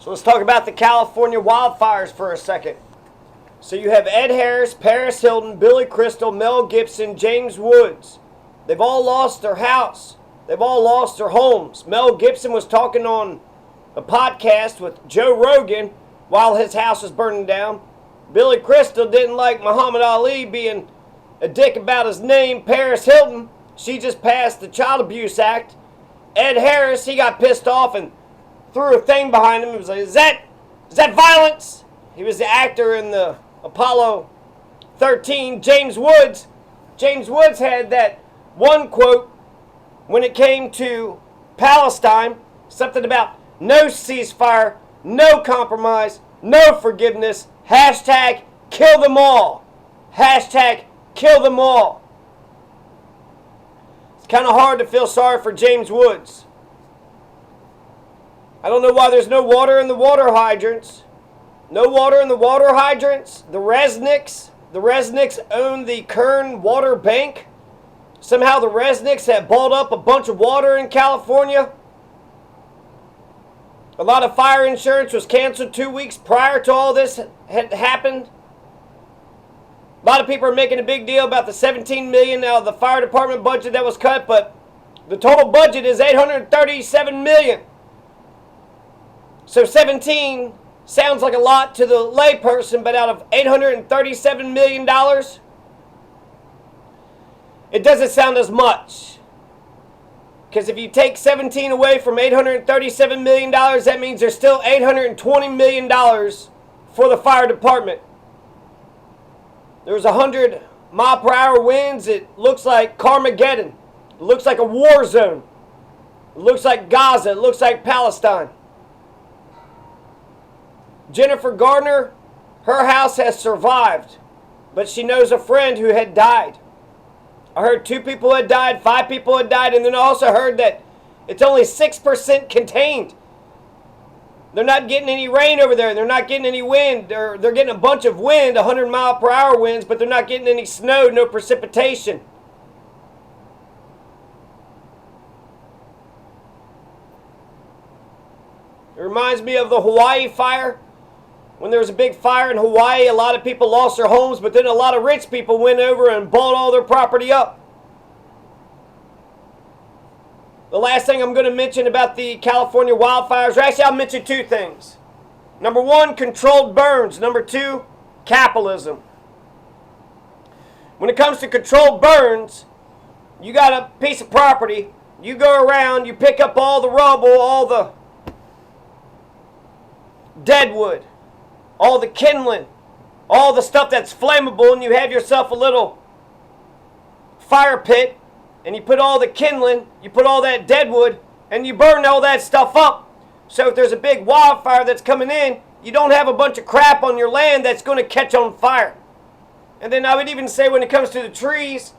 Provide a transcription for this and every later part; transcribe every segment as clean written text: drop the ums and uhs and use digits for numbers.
So let's talk about the California wildfires for a second. So you have Ed Harris, Paris Hilton, Billy Crystal, Mel Gibson, James Woods. They've all lost their house. They've all lost their homes. Mel Gibson was talking on a podcast with Joe Rogan while his house was burning down. Billy Crystal didn't like Muhammad Ali being a dick about his name. Paris Hilton, she just passed the Child Abuse Act. Ed Harris, he got pissed off and threw a thing behind him. He was like, is that violence? He was the actor in the Apollo 13. James Woods had that one quote when it came to Palestine, something about no ceasefire, no compromise, no forgiveness, hashtag kill them all. Hashtag kill them all. It's kind of hard to feel sorry for James Woods. I don't know why there's no water in the water hydrants. No water in the water hydrants. The Resnicks own the Kern Water Bank. Somehow the Resnicks have balled up a bunch of water in California. A lot of fire insurance was canceled 2 weeks prior to all this had happened. A lot of people are making a big deal about the $17 million out of the fire department budget that was cut, but the total budget is $837 million. So 17 sounds like a lot to the layperson, but out of $837 million, it doesn't sound as much. Because if you take 17 away from $837 million, that means there's still $820 million for the fire department. There's 100-mile-per-hour winds. It looks like Carmageddon. It looks like a war zone. It looks like Gaza. It looks like Palestine. Jennifer Gardner, her house has survived, but she knows a friend who had died. I heard 2 people had died, 5 people had died, and then I also heard that it's only 6% contained. They're not getting any rain over there. They're not getting any wind. They're getting a bunch of wind, 100-mile-per-hour winds, but they're not getting any snow, no precipitation. It reminds me of the Hawaii fire. When there was a big fire in Hawaii, a lot of people lost their homes, but then a lot of rich people went over and bought all their property up. The last thing I'm going to mention about the California wildfires, or actually I'll mention 2 things. Number 1, controlled burns. Number 2, capitalism. When it comes to controlled burns, you got a piece of property, you go around, you pick up all the rubble, all the deadwood, all the kindling, all the stuff that's flammable, and you have yourself a little fire pit, and you put all the kindling, you put all that deadwood, and you burn all that stuff up. So if there's a big wildfire that's coming in, you don't have a bunch of crap on your land that's going to catch on fire. And then I would even say when it comes to the trees,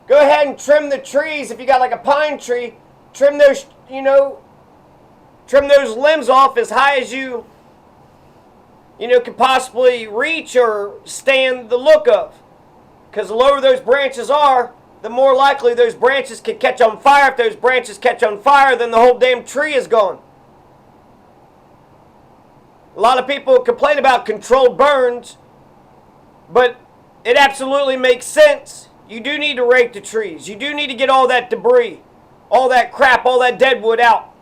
go ahead and trim the trees. If you got like a pine tree, trim those, trim those limbs off as high as you could possibly reach or stand the look of. Because the lower those branches are, the more likely those branches can catch on fire. If those branches catch on fire, then the whole damn tree is gone. A lot of people complain about controlled burns, but it absolutely makes sense. You do need to rake the trees. You do need to get all that debris, all that crap, all that deadwood out.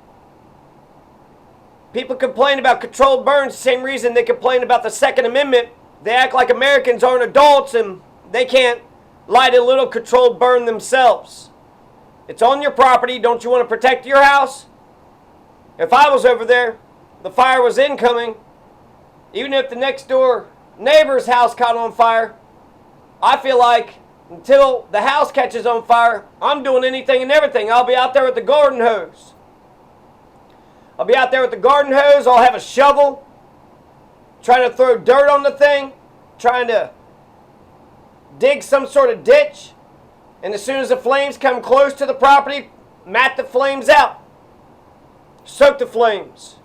People complain about controlled burns the same reason they complain about the Second Amendment. They act like Americans aren't adults and they can't light a little controlled burn themselves. It's on your property. Don't you want to protect your house? If I was over there, the fire was incoming, even if the next door neighbor's house caught on fire, I feel like until the house catches on fire, I'm doing anything and everything. I'll be out there with the garden hose. I'll be out there with the garden hose. I'll have a shovel, trying to throw dirt on the thing, trying to dig some sort of ditch. And as soon as the flames come close to the property, mat the flames out. Soak the flames.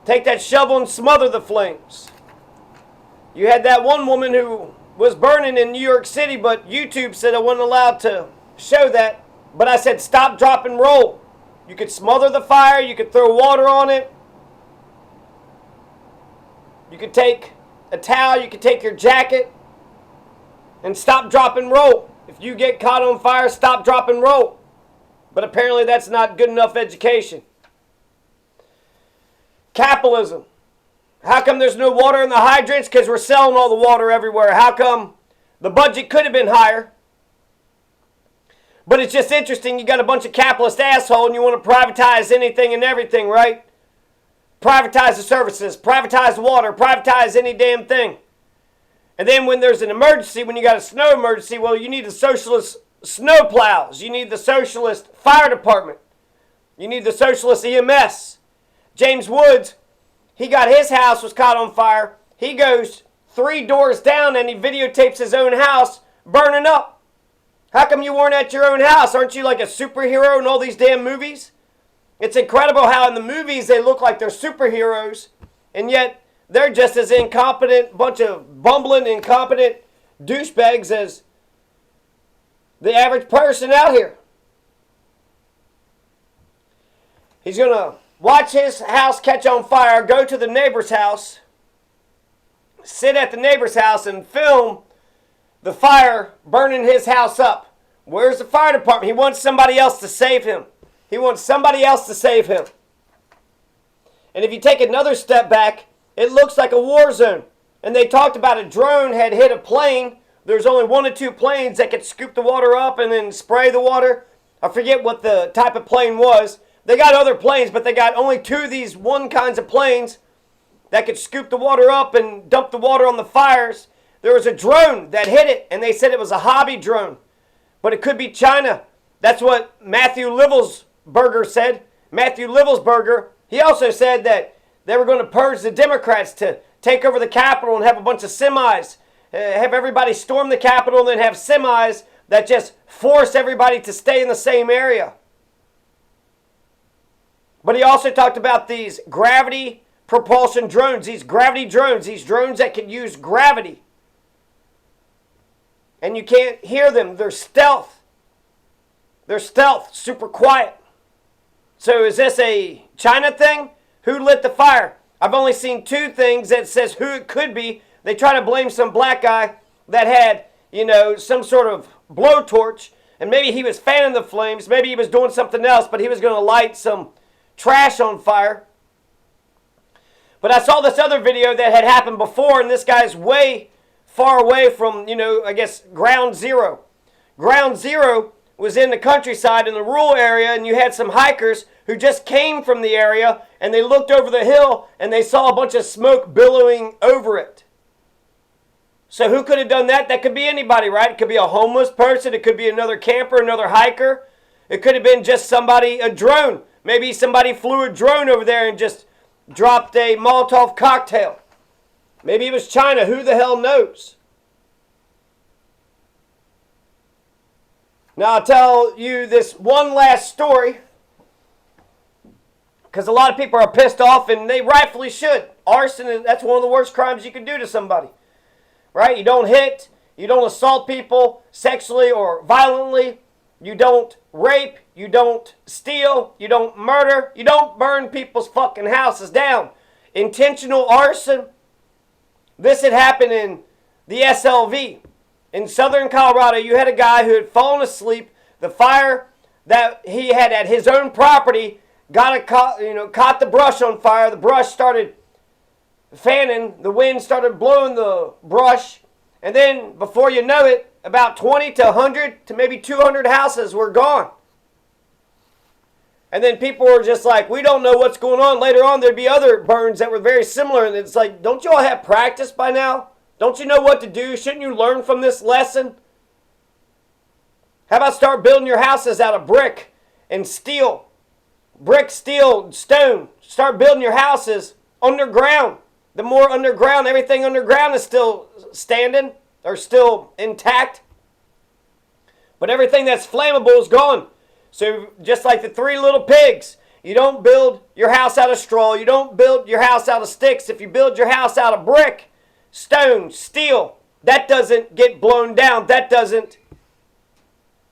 Take that shovel and smother the flames. You had that one woman who was burning in New York City, but YouTube said I wasn't allowed to show that. But I said stop, drop, and roll. You could smother the fire. You could throw water on it. You could take a towel, you could take your jacket, and stop, drop, and roll. If you get caught on fire, stop, drop, and roll. But apparently that's not good enough education. Capitalism. How come there's no water in the hydrants? Because we're selling all the water everywhere. How come the budget could have been higher? But it's just interesting, you got a bunch of capitalist assholes and you want to privatize anything and everything, right? Privatize the services, privatize the water, privatize any damn thing. And then when there's an emergency, when you got a snow emergency, well, you need the socialist snow plows. You need the socialist fire department. You need the socialist EMS. James Woods, he got his house was caught on fire. He goes 3 doors down and he videotapes his own house burning up. How come you weren't at your own house? Aren't you like a superhero in all these damn movies? It's incredible how in the movies they look like they're superheroes, and yet they're just as incompetent, bunch of bumbling, incompetent douchebags as the average person out here. He's going to watch his house catch on fire, go to the neighbor's house, sit at the neighbor's house and film the fire burning his house up. Where's the fire department? He wants somebody else to save him. He wants somebody else to save him. And if you take another step back, it looks like a war zone. And they talked about a drone had hit a plane. There's only 1 or 2 planes that could scoop the water up and then spray the water. I forget what the type of plane was. They got other planes, but they got only 2 of these one kinds of planes that could scoop the water up and dump the water on the fires. There was a drone that hit it, and they said it was a hobby drone. But it could be China. That's what Matthew Livelsberger said. Matthew Livelsberger, he also said that they were going to purge the Democrats to take over the Capitol and have a bunch of semis. Have everybody storm the Capitol and then have semis that just force everybody to stay in the same area. But he also talked about these gravity propulsion drones, these gravity drones, these drones that can use gravity. And you can't hear them. They're stealth. They're stealth, super quiet. So is this a China thing? Who lit the fire? I've only seen 2 things that says who it could be. They try to blame some black guy that had, some sort of blowtorch. And maybe he was fanning the flames. Maybe he was doing something else, but he was going to light some trash on fire. But I saw this other video that had happened before, and this guy's way far away from, I guess, ground zero. Ground zero was in the countryside in the rural area, and you had some hikers who just came from the area, and they looked over the hill, and they saw a bunch of smoke billowing over it. So who could have done that? That could be anybody, right? It could be a homeless person. It could be another camper, another hiker. It could have been just somebody, a drone. Maybe somebody flew a drone over there and just dropped a Molotov cocktail. Maybe it was China. Who the hell knows? Now I'll tell you this one last story, because a lot of people are pissed off, and they rightfully should. Arson, that's one of the worst crimes you can do to somebody. Right? You don't hit, you don't assault people sexually or violently, you don't rape, you don't steal, you don't murder, you don't burn people's fucking houses down. Intentional arson. This had happened in the SLV. In southern Colorado, you had a guy who had fallen asleep. The fire that he had at his own property caught the brush on fire. The brush started fanning. The wind started blowing the brush. And then, before you know it, about 20 to 100 to maybe 200 houses were gone. And then people were just like, we don't know what's going on. Later on, there'd be other burns that were very similar. And it's like, don't you all have practice by now? Don't you know what to do? Shouldn't you learn from this lesson? How about start building your houses out of brick and steel? Brick, steel, stone. Start building your houses underground. The more underground, everything underground is still standing or still intact. But everything that's flammable is gone. So just like the 3 little pigs, you don't build your house out of straw. You don't build your house out of sticks. If you build your house out of brick, stone, steel, that doesn't get blown down. That doesn't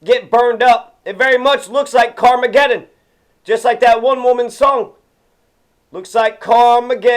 get burned up. It very much looks like Carmageddon. Just like that one woman's song. Looks like Carmageddon.